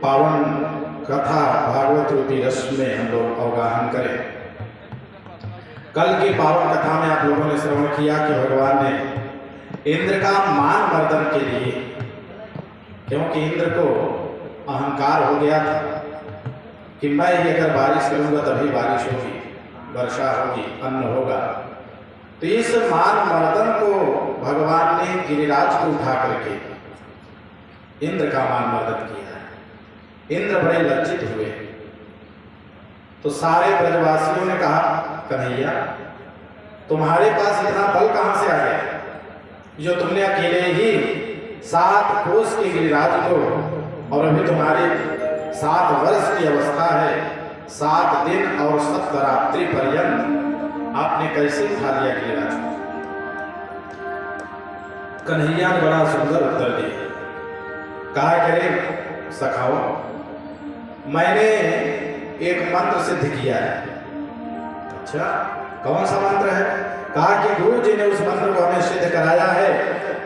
पावन कथा भागवत रूपी रस में हम लोग अवगाहन करें। कल की पावन कथा में आप लोगों ने श्रवण किया कि भगवान ने इंद्र का मान मर्दन के लिए, क्योंकि इंद्र को अहंकार हो गया था कि मैं ही अगर बारिश करूंगा तभी बारिश होगी, वर्षा होगी, अन्न होगा, तो इस मान मर्दन को भगवान ने गिरिराज को उठा करके इंद्र का मान मर्दन किया। इंद्र बड़े लज्जित हुए। तो सारे ब्रजवासियों ने कहा, कन्हैया तुम्हारे पास इतना बल कहां से आ गया जो तुमने अकेले ही 7 कोस के गिरिराज को, और अभी तुम्हारे 7 वर्ष की अवस्था है, 7 दिन और 7 रात्रि पर्यंत आपने कैसे उठा लिया गिरिराज को? कन्हैया ने बड़ा सुंदर उत्तर दिया। कहा करे सखाओ, मैंने एक मंत्र सिद्ध किया है। अच्छा, कौन सा मंत्र है? कहा कि गुरु जी ने उस मंत्र को हमें सिद्ध कराया है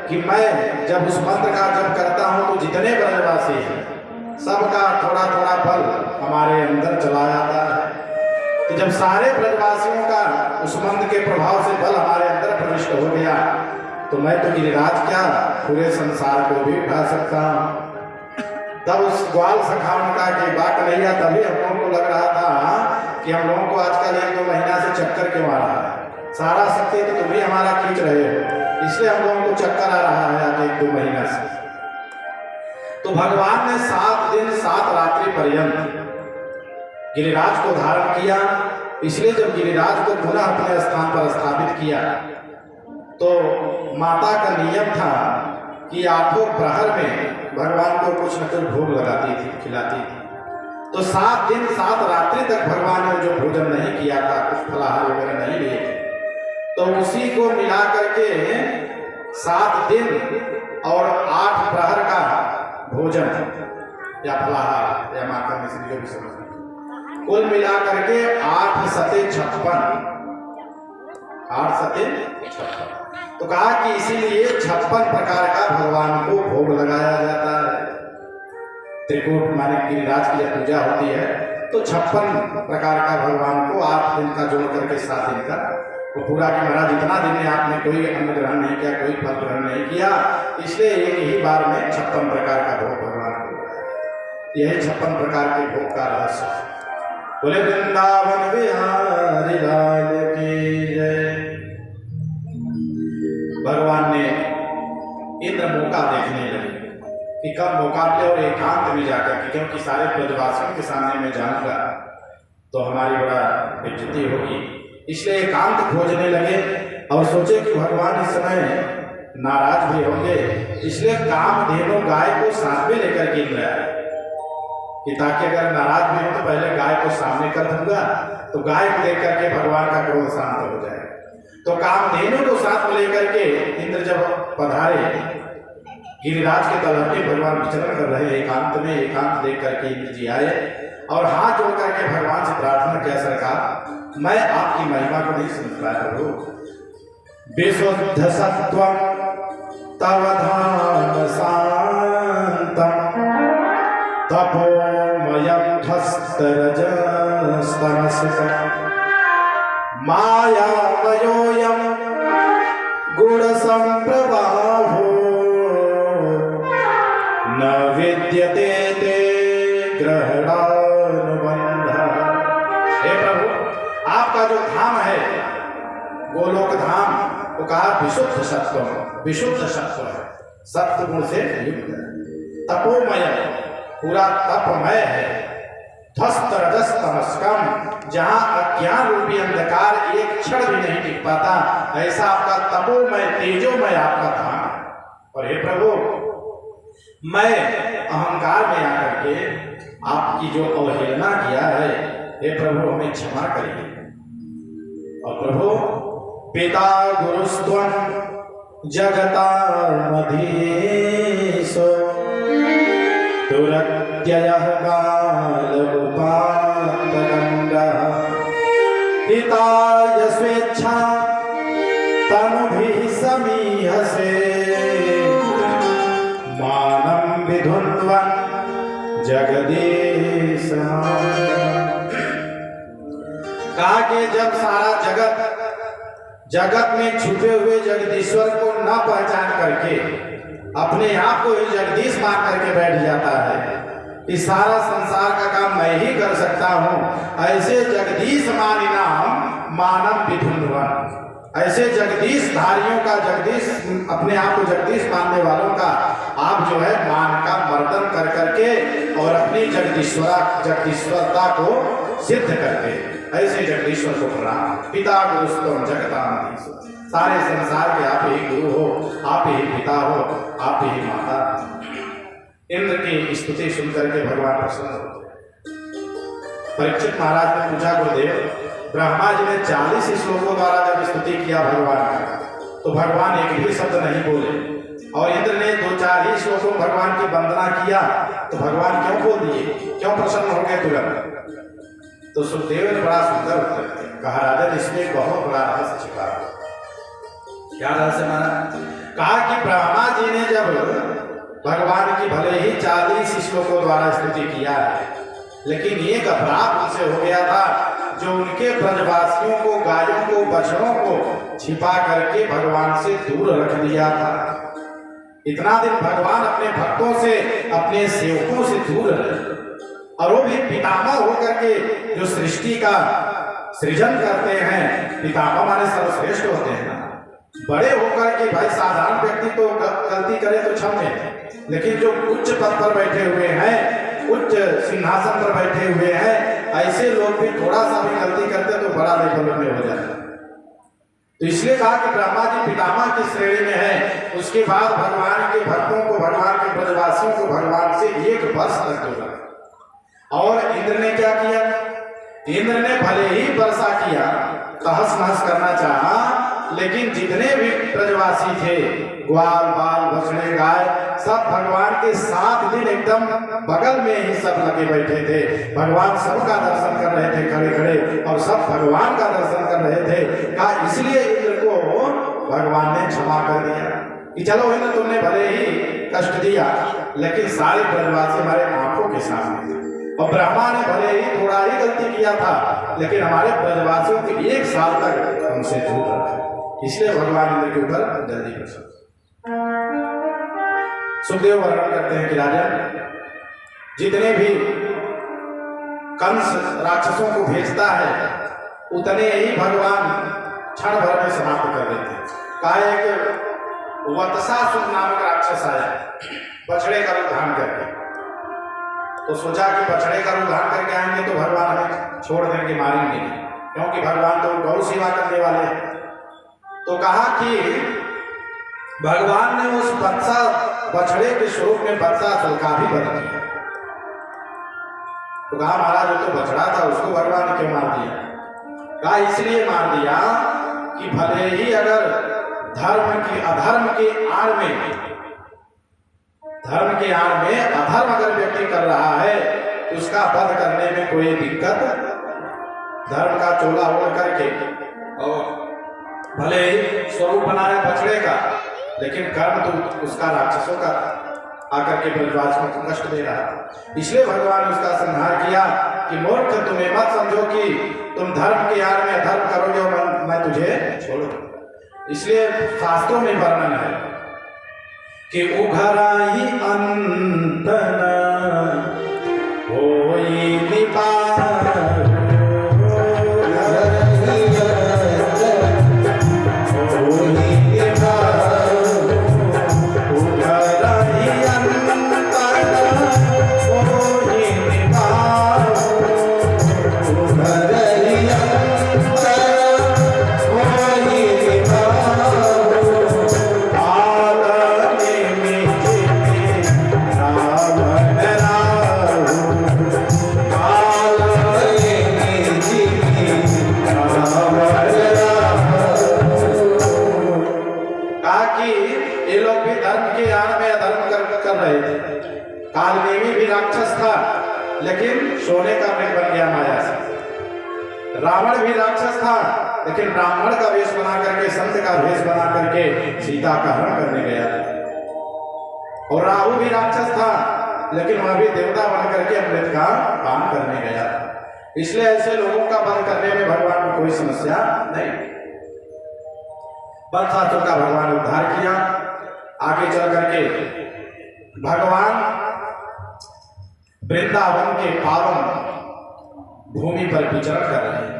कि मैं जब उस मंत्र का जप करता हूं तो जितने ब्रजवासी हैं सबका थोड़ा थोड़ा बल हमारे अंदर चला जाता है। तो जब सारे ब्रजवासियों का उस मंत्र के प्रभाव से बल हमारे अंदर प्रविष्ट हो गया तो मैं तो गिरिराज क्या पूरे संसार को भी उठा सकता हूं। तब उस ग्वाल सखावन का कि बात नहीं है, तभी हम लोगों को लग रहा था कि हम लोगों को आजकल 1-2 महीना से चक्कर क्यों आ रहा है। सारा शक्ति तो तुम ही हमारा खींच रहे हो, इसलिए हम लोगों को चक्कर आ रहा है आज 1-2 महीना से। तो भगवान ने 7 दिन 7 रात्रि पर्यंत गिरिराज को धारण किया। इसलिए जब गिरिराज को पुनः अपने स्थान पर स्थापित किया तो माता का नियम था कि 8 प्रहर में भगवान को कुछ न कुछ भोग लगाती थी, खिलाती थी। तो 7 दिन 7 रात्रि तक भगवान ने जो भोजन नहीं किया था, कुछ फलाहार वगैरह नहीं लिए थे, तो उसी को मिला करके 7 दिन और 8 प्रहर का भोजन या फलाहार या माखन मिश्री जो भी समझ, कुल मिला करके 8 सते 56। 8 सते 56। तो कहा कि इसीलिए 56 प्रकार का भगवान को भोग लगाया जाता है। त्रिकूट माने गिरिराज की जब पूजा होती है तो 56 प्रकार का भगवान को 8 दिन का जोड़ करके 7 दिन का वो पूरा कि महाराज जितना दिन में आपने कोई अन्न ग्रहण नहीं किया, कोई फल ग्रहण नहीं किया, इसलिए एक ही बार में 56 प्रकार का भोग भगवान को। यही 56 प्रकार के भोग का रहस्य है। बोले वृंदावन बिहारी लाल की जय। भगवान ने इंद्र मौका देखने लगे कि कब मौका मिले और एकांत में जाकर के, क्योंकि सारे ब्रजवासियों के सामने मैं जाऊंगा तो हमारी बड़ा बेइज्जती होगी, इसलिए एकांत खोजने लगे और सोचे कि भगवान इस समय नाराज भी होंगे, इसलिए कामधेनु गाय को साथ में लेकर के इंद्र आए कि ताकि अगर नाराज भी हो तो पहले गाय को सामने कर दूंगा तो गाय को लेकर के भगवान का क्रोध शांत हो जाए। तो कामधेनु को साथ में लेकर के इंद्र जब पधारे, गिरिराज के तलहटी भगवान विचरण कर रहे एकांत में, एकांत देख करके इंद्र जी आए और हाथ जोड़ करके भगवान से प्रार्थना किया, सरकार मैं आपकी महिमा को नहीं समझ पाया प्रभु। विशुद्ध सत्वम तव धाम शांतम तपोमयं हस्तरजस्तमसितं मायामयोऽयं गुणसंप्रवाहो न विद्यते ते ग्रहणानुबंधः। हे प्रभु, आपका जो धाम है गोलोक धाम, वो कहा विशुद्ध सत्व, विशुद्ध सत्व है, सत्व गुण से युक्त है, तपोमय पूरा तपमय है, ध्वस्त रजस्तमस्कम जहां अज्ञान रूपी अंधकार एक क्षण भी नहीं टिक पाता, ऐसा आपका तपोमय तेजोमय आपका धाम। और हे प्रभु, मैं अहंकार में आकर के आपकी जो अवहेलना किया है, हे प्रभु हमें क्षमा करिए। और प्रभु पिता गुरुस्त्वं जगतामधीशो दुरत्ययः काल उपात्तदण्डः हिताय स्वेच्छा तनुभिः समीहसे मानं विधुन्वन् जगदीश। कहा कि जब सारा जगत में छुपे हुए जगदीश्वर को न पहचान करके अपने आप को ही जगदीश मान करके बैठ जाता है कि सारा संसार का काम मैं ही कर सकता हूं, ऐसे जगदीश मानी नाम मानव विधुनवन। ऐसे जगदीश धारियों का, जगदीश अपने आप को जगदीश मानने वालों का आप जो है मान का मर्दन कर करके और अपनी जगदीश्वरता को सिद्ध करके ऐसे जगदीश्वर को प्रणाम। पिता गुरुस्तम जगताधीश, सारे संसार के आप ही गुरु हो, आप ही पिता हो, आप ही माता। इंद्र की स्तुति सुनकर के भगवान प्रसन्न होते। परीक्षित महाराज ने पूछा, गुरुदेव ब्रह्मा जी ने 40 श्लोकों द्वारा जब स्तुति किया भगवान का, तो भगवान एक भी शब्द नहीं बोले, और इंद्र ने 2-4 ही श्लोकों भगवान की वंदना किया, तो भगवान क्यों बोल दिए, क्यों प्रसन्न हो गए तुरंत? तो सुखदेव ने बड़ा सुंदर उत्तर दिया। कहा, राजन इसमें बहुत बड़ा रहस्य छिपा है। क्या रहस्य माना? कहा कि ब्रह्मा जी ने जब भगवान की भले ही 40 श्लोकों द्वारा स्तुति किया है, लेकिन ये अपराध उनसे हो गया था जो उनके ब्रजवासियों को, गायों को, बछड़ों को छिपा करके भगवान से दूर रख दिया था। इतना दिन भगवान अपने भक्तों से, अपने सेवकों से दूर रहे, और वो भी पितामह होकर के जो सृष्टि का सृजन करते हैं। पितामह माने सर्वश्रेष्ठ होते हैं ना, बड़े होकर के भाई साधारण व्यक्ति तो गलती करे तो क्षम्य है, लेकिन जो उच्च पद पर बैठे हुए हैं, उच्च सिंहासन पर बैठे हुए हैं, ऐसे लोग भी थोड़ा सा भी गलती करते तो बड़ा लेवल में हो जाता। तो इसलिए कहा कि ब्रह्मा जी पितामह की श्रेणी में है। उसके बाद भगवान के भक्तों को, भगवान के ब्रजवासियों को भगवान से 1 वर्ष तक दूर रखा। और इंद्र ने क्या किया? इंद्र ने भले ही वर्षा किया, तहस नहस करना चाहा, लेकिन जितने भी ब्रजवासी थे, ग्वाल बाल बछड़े गाय, सब भगवान के 7 दिन एकदम बगल में ही सब लगे बैठे थे। भगवान सबका दर्शन कर रहे थे खड़े खड़े, और सब भगवान का दर्शन कर रहे थे। कहा इसलिए इंद्र को भगवान ने क्षमा कर दिया कि चलो इंद्र तुमने भले ही कष्ट दिया, लेकिन सारे ब्रजवासी हमारे आंखों के सामने थे, और ब्रह्मा ने भले ही थोड़ा ही गलती किया था, लेकिन हमारे ब्रजवासियों को 1 साल तक हमसे दूर रखा। इसलिए भगवान इंद्र के ऊपर जल्दी प्रसन्न। सुखदेव वर्णन करते हैं कि राजन, जितने भी कंस राक्षसों को भेजता है, उतने ही भगवान क्षण भर में समाप्त कर देते हैं। कहा एक वत्सासुर नामक राक्षस आया बछड़े का रूप धारण करके, तो सोचा कि बछड़े का रूप धारण करके आएंगे तो भगवान हमें छोड़ देंगे, मारेंगे, क्योंकि भगवान तो गौ सेवा करने वाले हैं। तो कहा कि भगवान ने उस बछड़े के स्वरूप में वत्सासुर का भी वध किया। तो कहा महाराज वो तो बछड़ा था, उसको भगवान ने क्यों मार दिया? कहा इसलिए मार दिया कि भले ही अगर अधर्म के आड़ में अधर्म अगर व्यक्ति कर रहा है, तो उसका वध करने में कोई दिक्कत, धर्म का चोला ओढ़ करके, और भले ही स्वरूप बनाए बछड़े का, लेकिन कर्म तो उसका राक्षसों का आकर के ब्रजवासियों को कष्ट दे रहा है। इसलिए भगवान ने उसका संहार किया कि मूर्ख, तुम्हें मत समझो कि तुम धर्म के आड़ में अधर्म करोगे और मैं तुझे छोड़ूंगा। इसलिए शास्त्रों में वर्णन है कि उघराई अंतन होई निपात, कालनेमी भी राक्षस था, लेकिन सोने का मृग बन गया माया से। रावण भी राक्षस था, लेकिन ब्राह्मण का वेश बना करके, संत का वेश बना करके सीता का हरण करने गया। और राहु भी राक्षस था, लेकिन वह भी देवता बन करके अमृत का पान करने गया था। इसलिए ऐसे लोगों का वध करने में भगवान को कोई समस्या नहीं। बत्सासुर का भगवान उद्धार किया। आगे चल करके भगवान वृंदावन के पावन भूमि पर विचरण कर रहे हैं,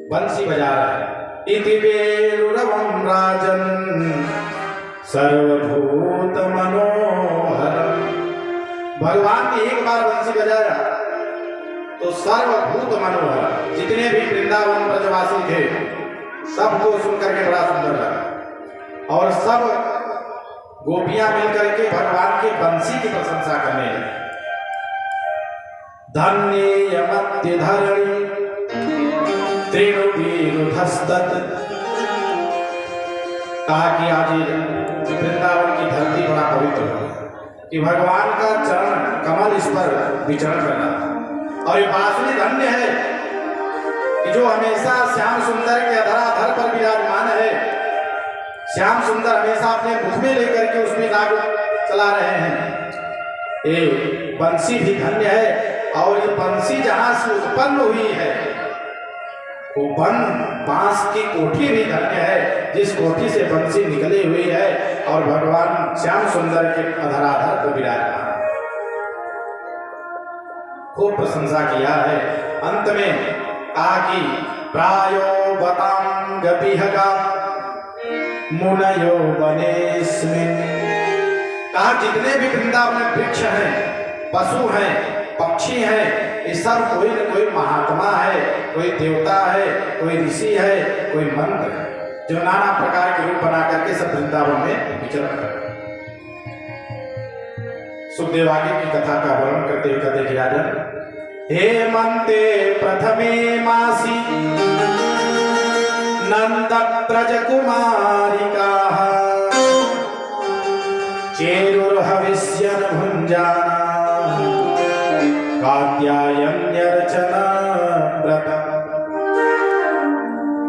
बंसी बजा रहे हैं। इति वेरुरवं राजन सर्वभूत मनोहरम। भगवान ने एक बार बंसी बजाया तो सर्वभूत मनोहर, जितने भी वृंदावन ब्रजवासी थे सबको सुनकर के बड़ा सुंदर लगा और सब गोपियां मिलकर के भगवान के बंसी की प्रशंसा करने लगे। धन्येयमत्य धरणी त्रिणुभिरुधस्तत्। कहा कि आज वृंदावन की धरती बड़ा पवित्र हो गई कि भगवान का चरण कमल इस पर विचरण कर रहा था। और ये बांसुरी धन्य है कि जो हमेशा श्याम सुंदर के अधराधर पर विराजमान है। श्याम सुंदर हमेशा अपने मुख में लेकर के उसमें नाग चला रहे हैं। ये बंसी भी धन्य है। और ये बंसी जहां से उत्पन्न हुई है वो बांस की कोठी भी धन्य है, जिस कोठी से बंसी निकली हुई है और भगवान श्याम सुंदर के अधराधर पर विराजमान। खूब प्रशंसा किया है। अंत में कहा कि प्रायो बतां गपिहगा मुनयो वनेस्मिन्। कहा जितने भी वृंदावन में वृक्ष हैं, पशु हैं, पक्षी हैं, ये सब कोई न कोई महात्मा है, कोई देवता है, कोई ऋषि है, कोई मंत्र है, जो नाना प्रकार के रूप बना करके सब वृंदावन में विचरण कर रहे हैं। सुखदेव आगे की कथा का वर्णन करते हुए कहते कि राजन, हेमंते प्रथमे मासी नंद प्रज कुमारिकाः चेरुर्हविष्यन् भुञ्जाना कात्यायन्यर्चना व्रत।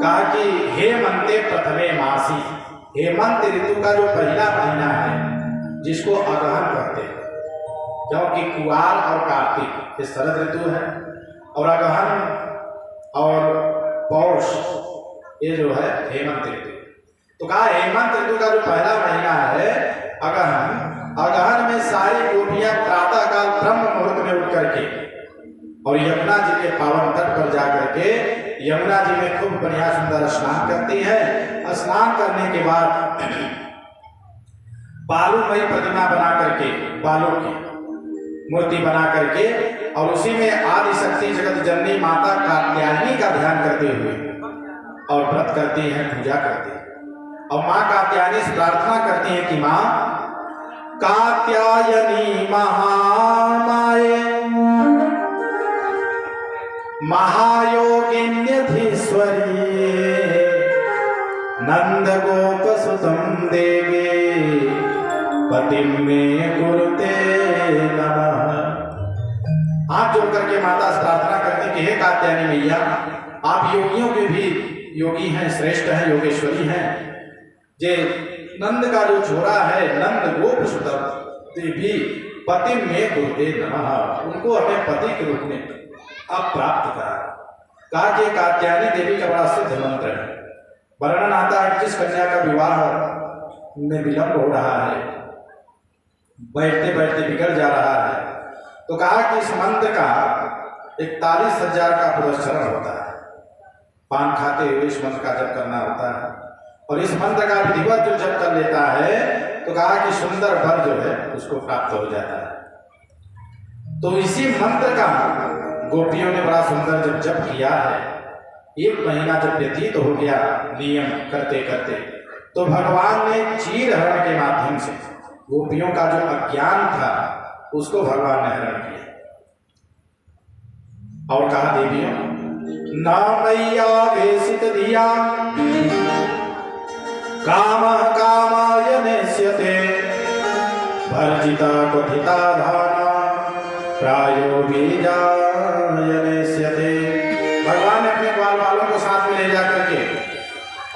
कहा कि हेमंते प्रथमे मासी, हेमंत ऋतु का जो पहला महीना है जिसको अगहन कहते हैं, क्योंकि कुआर और कार्तिक ये शरद ऋतु है और अगहन और पौष ये जो है हेमंत ऋतु। तो कहा हेमंत ऋतु का जो पहला महीना है अगहन, अगहन में सारी गोपियां प्रातः काल ब्रह्म मुहूर्त में उठ करके और यमुना जी के पावन तट पर जाकर के यमुना जी में खूब बढ़िया सुंदर स्नान करती है। स्नान करने के बाद बालूमयी प्रतिमा बना करके, बालू की मूर्ति बना करके और उसी में आदि शक्ति जगत जननी माता कात्यायनी का ध्यान करते हुए और व्रत करती हैं, पूजा करती हैं और माँ कात्यायनी से प्रार्थना करती हैं कि माँ कात्यायनी महामाये महायोगिन्यधीश्वरी नंद गोप सुतम देवे पतिम में गुरुते नमः। हाथ जोड़ करके माता से प्रार्थना करती कि हे कात्यायनी मैया, आप योगियों के भी योगी हैं, श्रेष्ठ हैं, योगेश्वरी हैं। जे नंद का जो छोरा है नंद गोप सुतम देवी पति में गुरुते नमः, उनको अपने पति के रूप में अब प्राप्त करा। कहा कि कात्यायनी देवी का बड़ा सिद्ध मंत्र है। वर्णन आता है जिस कन्या का विवाह में विलंब हो रहा है, बैठते बैठते बिगड़ जा रहा है, तो कहा कि इस मंत्र का 41,000 का पुरस्चरण होता है। पान खाते हुए इस मंत्र का जप करना होता है और इस मंत्र का विधिवत जो जप कर लेता है तो कहा कि सुंदर वर जो है उसको प्राप्त हो जाता है। तो इसी मंत्र का गोपियों ने बड़ा सुंदर जब जप किया है, 1 महीना जब व्यतीत हो गया नियम करते करते, तो भगवान ने चीर हरण के माध्यम से गोपियों का जो अज्ञान था उसको भगवान ने हरण किया और कहा देवियों न मैया वेशित धिया कामः कामाय नेष्यते भर्जिता क्वथिता धाना प्रायो बीजाय नेष्यते। भगवान ने अपने ग्वाल वालों को साथ में ले जाकर के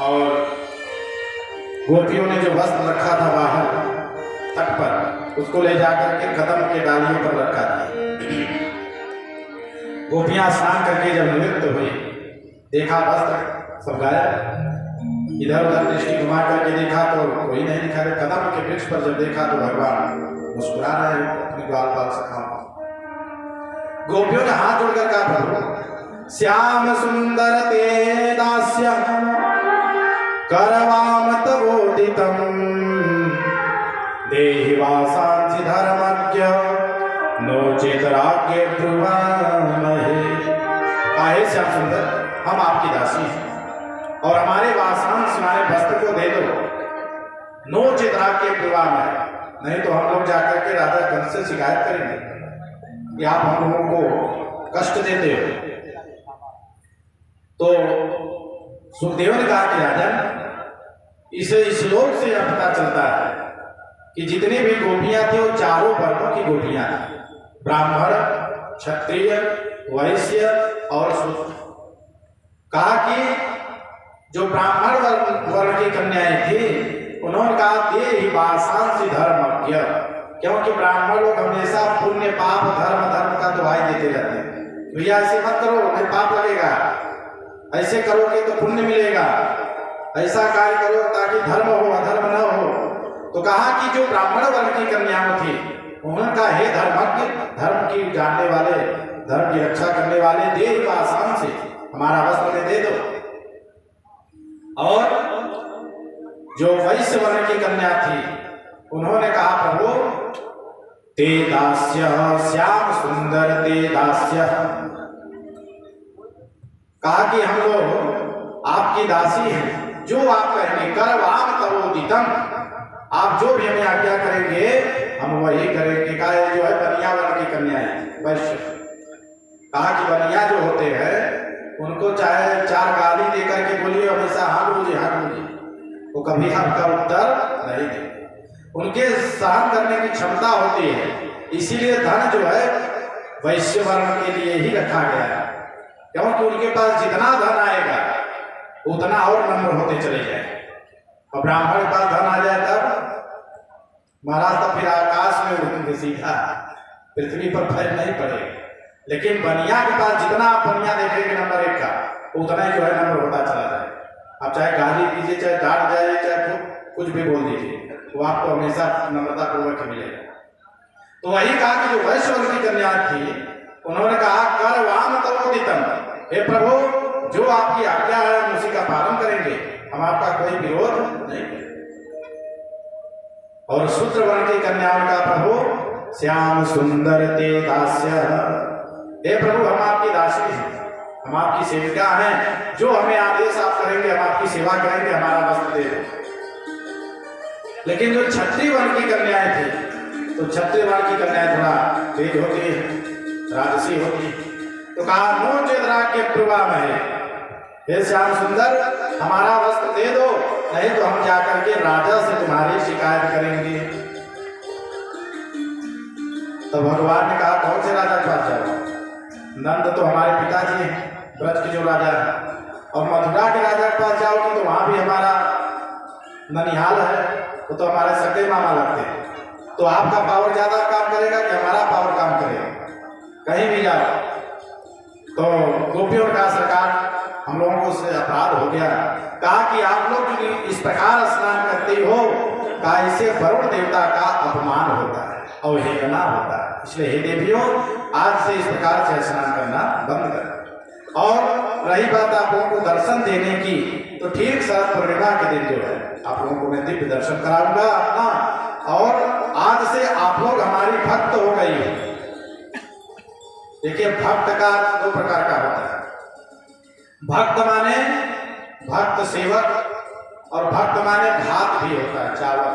और गोपियों ने जो वस्त्र रखा था बाहर तट पर उसको ले जाकर के कदम के डालियों पर लटका दिए। गोपियां स्नान करके जब निवृत्त हुई, देखा वस्त्र सब गायब, इधर उधर दृष्टि घुमा करके देखा तो कोई नहीं दिखा रहे। कदम के वृक्ष पर जब देखा तो भगवान मुस्कुरा रहे हैं अपने ग्वाल बाल सखाओं। गोपियों ने हाथ जोड़कर कहा, प्रभु श्याम सुंदर ते दास्य करवाम तवोदितम देहि वासांसि धर्मज्ञ नोचेत राज्ञे ब्रुवामहे। काहे श्याम सुंदर, हम आपकी दासी हैं और हमारे वासांश हमारे वस्त्र को दे दो। नोचेत राज्ञे ब्रुवामहे, नहीं तो हम लोग जाकर के राजा कंस से शिकायत करेंगे कि आप हम लोगों को कष्ट देते हो। तो सुखदेव ने कहा कि राजन, इसे इस श्लोक से यह पता चलता है कि जितनी भी गोपियां थी वो चारों वर्णों की गोपियां थी, ब्राह्मण, क्षत्रिय, वैश्य और शूद्र। कहा कि जो ब्राह्मण वर्ण की कन्याएं थी उन्होंने कहा देहि वासांसि धर्मज्ञ, क्योंकि ब्राह्मण लोग हमेशा पुण्य पाप धर्म धर्म का दुहाई देते रहते हैं। भैया ऐसे मत करो, नहीं पाप लगेगा, ऐसे करोगे तो पुण्य मिलेगा, ऐसा कार्य करो ताकि धर्म हो अधर्म न हो। तो कहा कि जो ब्राह्मण वर्ण की कन्याओं थी उन्होंने कहा, हे धर्मज्ञ, धर्म की जानने वाले, धर्म की रक्षा करने वाले, देहि वासांसि, हमारा वस्त्र दे दो। और जो वैश्य वर्ण की कन्या थी उन्होंने कहा, प्रभु ते दास्य श्याम सुंदर ते दास्य, कहा कि हम लोग आपकी दासी हैं, जो आप कहेंगे करवाम तवोदितम, आप जो भी हमें आज्ञा करेंगे हम वही करेंगे। कहा जो है बनिया वर्ण की कन्याएं वैश्य, कहा कि बनिया जो होते हैं उनको चाहे चार गाली देकर के बोलिए हमेशा हाँ बोलिए हाँ बोलिए, वो कभी आपका उत्तर नहीं देंगे। उनके सहन करने की क्षमता होती है, इसीलिए धन जो है वैश्य वर्ण के लिए ही रखा गया है, क्योंकि उनके पास जितना धन आएगा उतना और नम्र होते चले जाए। और ब्राह्मण के पास धन आ जाए तब महाराज तो फिर आकाश में उड़ेंगे, सीधा पृथ्वी पर पैर नहीं पड़ेगा। लेकिन बनिया के पास जितना आप बनिया देखेंगे नंबर एक का, उतना ही जो है नंबर होता चला जाए। आप चाहे गाली दीजिए, चाहे डांट जाइए, चाहे कुछ भी बोल दीजिए, वो आपको हमेशा नम्रता पूर्वक मिलेगा। तो वही कहा कि जो वैश्य वर्ण की कन्या थी उन्होंने कहा करवाम तवोदितम, हे प्रभु जो आपकी आज्ञा है हम उसी का पालन करेंगे, हम आपका कोई विरोध नहीं करेंगे। और शूद्र वर्ण की कन्याओं का, प्रभु श्याम सुंदर ते दास्य, हे प्रभु हम आपकी दासी हैं, हम आपकी सेविका हैं, जो हमें आदेश आप करेंगे हम आपकी सेवा करेंगे, हमारा वस्त्र दे दें। लेकिन जो क्षत्रिय वर्ण की कन्याएं थी, तो क्षत्रिय वर्ण की कन्याएं थोड़ा तेज होती है, राजसी होती है। तो कहा नो चेतरा के प्रवाह में, हे श्याम सुंदर हमारा वस्त्र दे दो, नहीं तो हम जाकर के राजा से तुम्हारी शिकायत करेंगे। तो भगवान ने कहा कौन से राजा के पास जाओ? नंद तो हमारे पिताजी हैं, ब्रज के जो राजा है, और मथुरा के राजा के पास जाओगे तो वहां भी हमारा ननिहाल है, वो तो हमारे सगे मामा लगते हैं। तो आपका पावर ज्यादा काम करेगा कि हमारा पावर काम करेगा? कहीं भी जाओ। तो गोपियों का सरकार हम लोगों को से अपराध हो गया। कहा कि आप लोग जो इस प्रकार स्नान करते हो, कहा इससे वरुण देवता का अपमान होता है, अवहेलना होता है, इसलिए हे देवियों आज से इस प्रकार से स्नान करना बंद कर। और रही बात आप लोगों को दर्शन देने की, तो ठीक शरद पूर्णिमा के दिन जो है आप लोगों को मैं दिव्य दर्शन कराऊंगा अपना, और आज से आप लोग हमारी भक्त हो गई है। देखिए भक्त का दो प्रकार का होता है, भक्त माने भक्त सेवक, और भक्त माने भात भी होता है, चावल।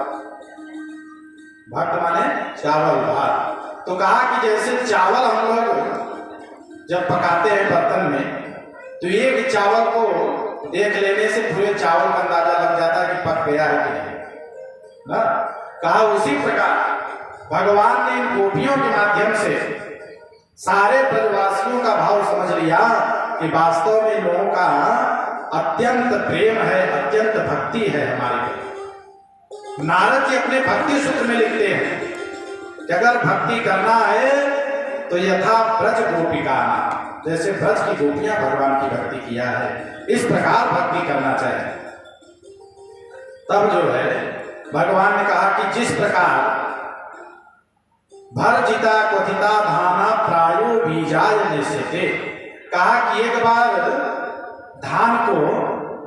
भक्त माने चावल भात। तो कहा कि जैसे चावल हम लोग जब पकाते हैं बर्तन में, तो एक चावल को देख लेने से पूरे चावल का अंदाजा लग जाता है कि पक गया है कि नहीं ना। कहा उसी प्रकार भगवान ने इन गोपियों के माध्यम से सारे ब्रजवासियों का भाव समझ लिया कि वास्तव में लोगों का अत्यंत प्रेम है, अत्यंत भक्ति है हमारे लिए। नारद जी अपने भक्ति सूत्र में लिखते हैं कि अगर भक्ति करना है तो यथा ब्रज गोपिका, जैसे ब्रज की गोपियां भगवान की भक्ति किया है इस प्रकार भक्ति करना चाहिए। तब जो है भगवान ने कहा कि जिस प्रकार भर्जिता क्वथिता धाना प्रायो बीजाय निश्चिते, कहा कि एक बार धान को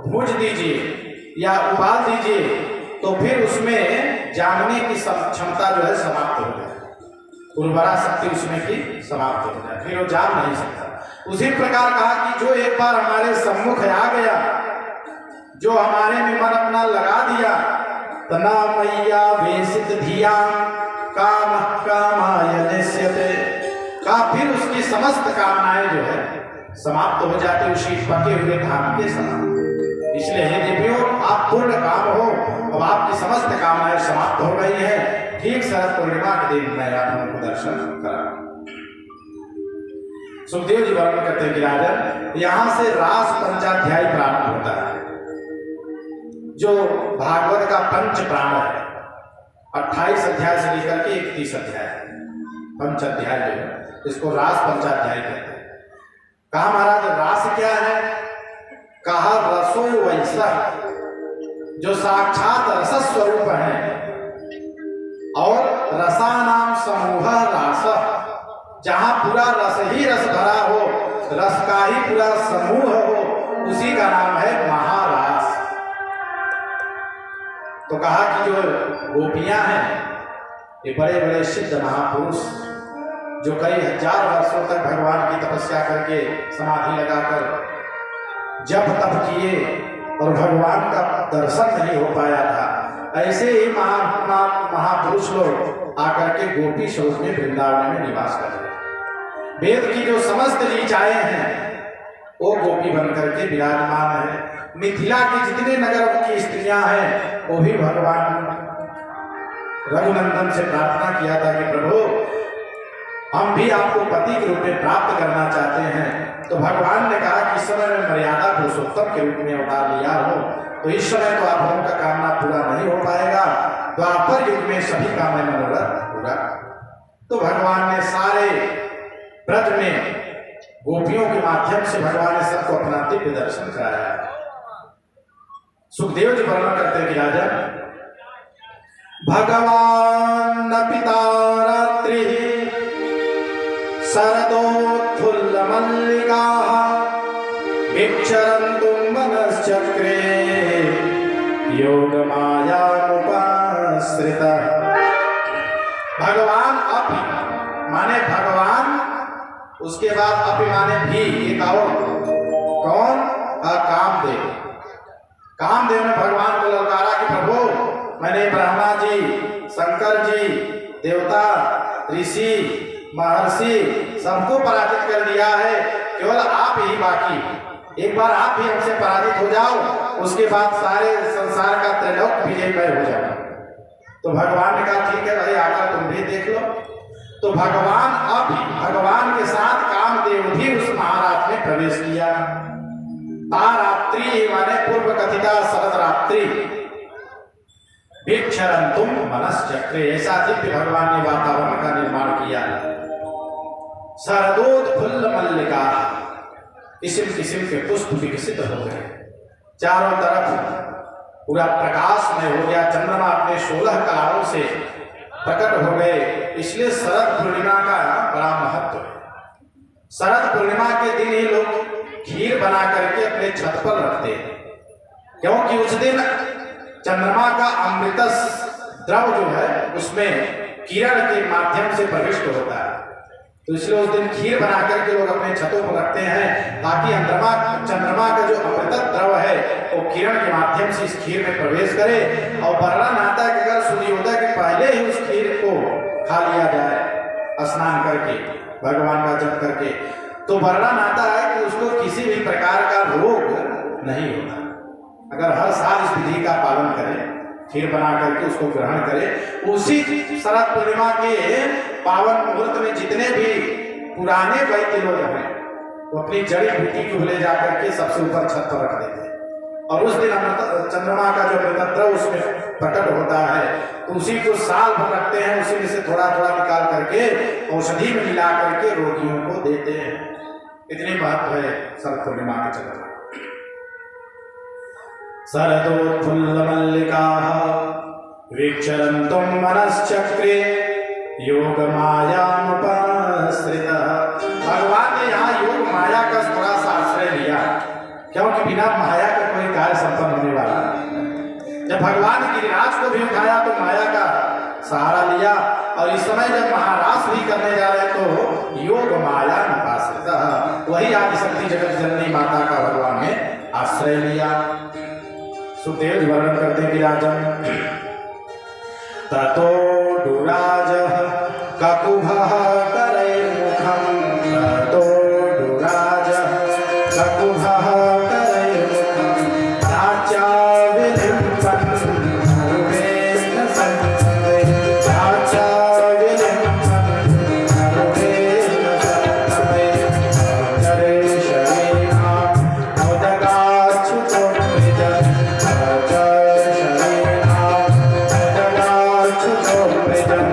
भूज दीजिए या उबाल दीजिए तो फिर उसमें जामने की क्षमता जो है समाप्त हो जाए, उर्वरा शक्ति उसमें की समाप्त हो जाए, फिर वो जाम नहीं सकता। उसी प्रकार कहा कि जो एक बार हमारे सम्मुख आ गया, जो हमारे में मन अपना लगा दिया, तना मैया वेशित धिया काम कामाय निश्यते, का फिर उसकी समस्त कामनाएं जो है समाप्त हो जाते उसी पके हुए धान के समान। इसलिए हे देवियों, आप पूर्ण काम हो, अब आपकी समस्त कामनाएं समाप्त हो गई है। ठीक शरद पूर्णिमा के दिन मैं आप लोगों को दर्शन करा। सुखदेव जी वर्णन करते हैं कि राजन, यहां से रास पंचाध्याय प्राप्त होता है, जो भागवत का पंच प्राण है। 28 अध्याय से लेकर के 31 अध्याय पंच अध्याय जो है इसको रास पंचाध्याय कहते हैं। कहा महाराज रास क्या है? कहा रसो वैसा, जो साक्षात रस स्वरूप है, और रसानाम समूह रास, जहां पूरा रस ही रस भरा हो, रस का ही पूरा समूह हो, उसी का नाम है महारास। तो कहा कि जो गोपियां हैं ये बड़े बड़े सिद्ध महापुरुष जो कई हजार वर्षों तक भगवान की तपस्या करके समाधि लगाकर जब तप किए और भगवान का दर्शन नहीं हो पाया था, ऐसे ही महापुरुष लोग आकर के गोपी स्वरूप में वृंदावन में निवास कर रहे। वेद की जो समस्त ऋचाएं हैं वो गोपी बनकर के विराजमान है। मिथिला के जितने नगर की स्त्रियां हैं वो भी भगवान रघुनंदन से प्रार्थना किया था कि प्रभु हम भी आपको पति के रूप में प्राप्त करना चाहते हैं। तो भगवान ने कहा कि इस समय में मर्यादा पुरुषोत्तम के रूप में अवतार लिया हो, तो इस समय तो आप लोगों का कामना पूरा नहीं हो पाएगा, द्वापर युग में सभी कामना मनोरथ पूरा। तो भगवान ने सारे ब्रज में गोपियों के माध्यम से भगवान ने सबको अपना दिव्य दर्शन कराया। सुखदेव जी वर्णन करते हैं कि राजा भगवान पिता रात्रि शरदोत्फुल्ल मल्लिका विक्षरन्तु मनश्चक्रे योग माया उपाश्रिता। भगवान अपि माने भगवान, उसके बाद अपि माने भी, एक और कौन? कामदेव। कामदेव ने भगवान को ललकारा कि प्रभु मैंने ब्रह्मा जी, शंकर जी, देवता, ऋषि, महर्षि सबको पराजित कर दिया है, केवल आप ही बाकी। एक बार आप ही हमसे पराजित हो जाओ, उसके बाद सारे संसार का त्रैलोक विजयमय हो जाए। तो भगवान ने कहा ठीक है भाई, आकर तुम भी देख लो। तो भगवान अब भगवान के साथ कामदेव भी उस महाराज में प्रवेश किया। रात्रि माने पूर्व कथिता शरद रात्रि भिक्षरन्तुम मनश्चक्रे, ऐसा दिव्य भगवान ने वातावरण का निर्माण किया। शरदोत्फुल्ल मल्लिका, किस्म किस्म के पुष्प विकसित हो गए, चारों तरफ पूरा प्रकाशमय हो गया। चंद्रमा अपने 16 कलाओं से प्रकट हो गए। इसलिए शरद पूर्णिमा का बड़ा महत्व है। शरद पूर्णिमा के दिन ही लोग खीर बना करके अपने छत पर रखते हैं, क्योंकि उस दिन चंद्रमा का अमृत द्रव जो है उसमें किरण के माध्यम से प्रविष्ट होता है। तो इसलिए उस दिन खीर बना करके लोग अपने छतों पर रखते हैं, ताकि चंद्रमा का जो अमृत द्रव है वो किरण के माध्यम से इस खीर में प्रवेश करे। और वर्णन आता है कि अगर सूर्योदय के पहले ही उस खीर को खा लिया जाए स्नान करके, भगवान का जप करके, तो वर्णन आता है कि उसको किसी भी प्रकार का रोग नहीं होता। अगर हर साल इस विधि का पालन करें, खीर बना करके उसको ग्रहण करें, उसी शरद पूर्णिमा के पावन मुहूर्त में जितने भी पुराने वैद्य लोग हैं वो अपनी जड़ी बूटी को ले जाकर के सबसे ऊपर छत पर रख देते हैं और उस दिन चंद्रमा का जो अमृतद्रव उसमें प्रकट होता है, तो उसी को साल भर रखते हैं, उसी में से थोड़ा थोड़ा निकाल करके औषधि में मिला करके रोगियों को देते हैं। इतनी महत्व है शरद पूर्णिमा के चंद्रमा। शरदोत्फुल्ल मल्लिका वीक्षरन्तुं मनश्चक्रे योग मायामुपश्रितः। भगवान ने यहाँ योग माया का थोड़ा सा आश्रय लिया, क्योंकि बिना माया का कोई कार्य संपन्न होने वाला नहीं। जब भगवान ने गिरिराज को भी उठाया तो माया का सहारा लिया, और इस समय जब महारास भी करने जा रहे तो योग माया उपाश्रितः, वही आदिशक्ति जगत जननी माता का भगवान ने आश्रय लिया। सुखदेव वर्णन करते हैं कि राजन ततो दुराजः ककुभः करैर्मुखं, ततो दुराजः ककुभः करैर्मुखं, राजा विलिम्पन् सर्वेण सन्ते, राजा विलिम्पन् सर्वेण सन्ते, जरेशवेना मोदगाच्युतो मृजन्, जरेशवेना मोदगाच्युतो मृजन्।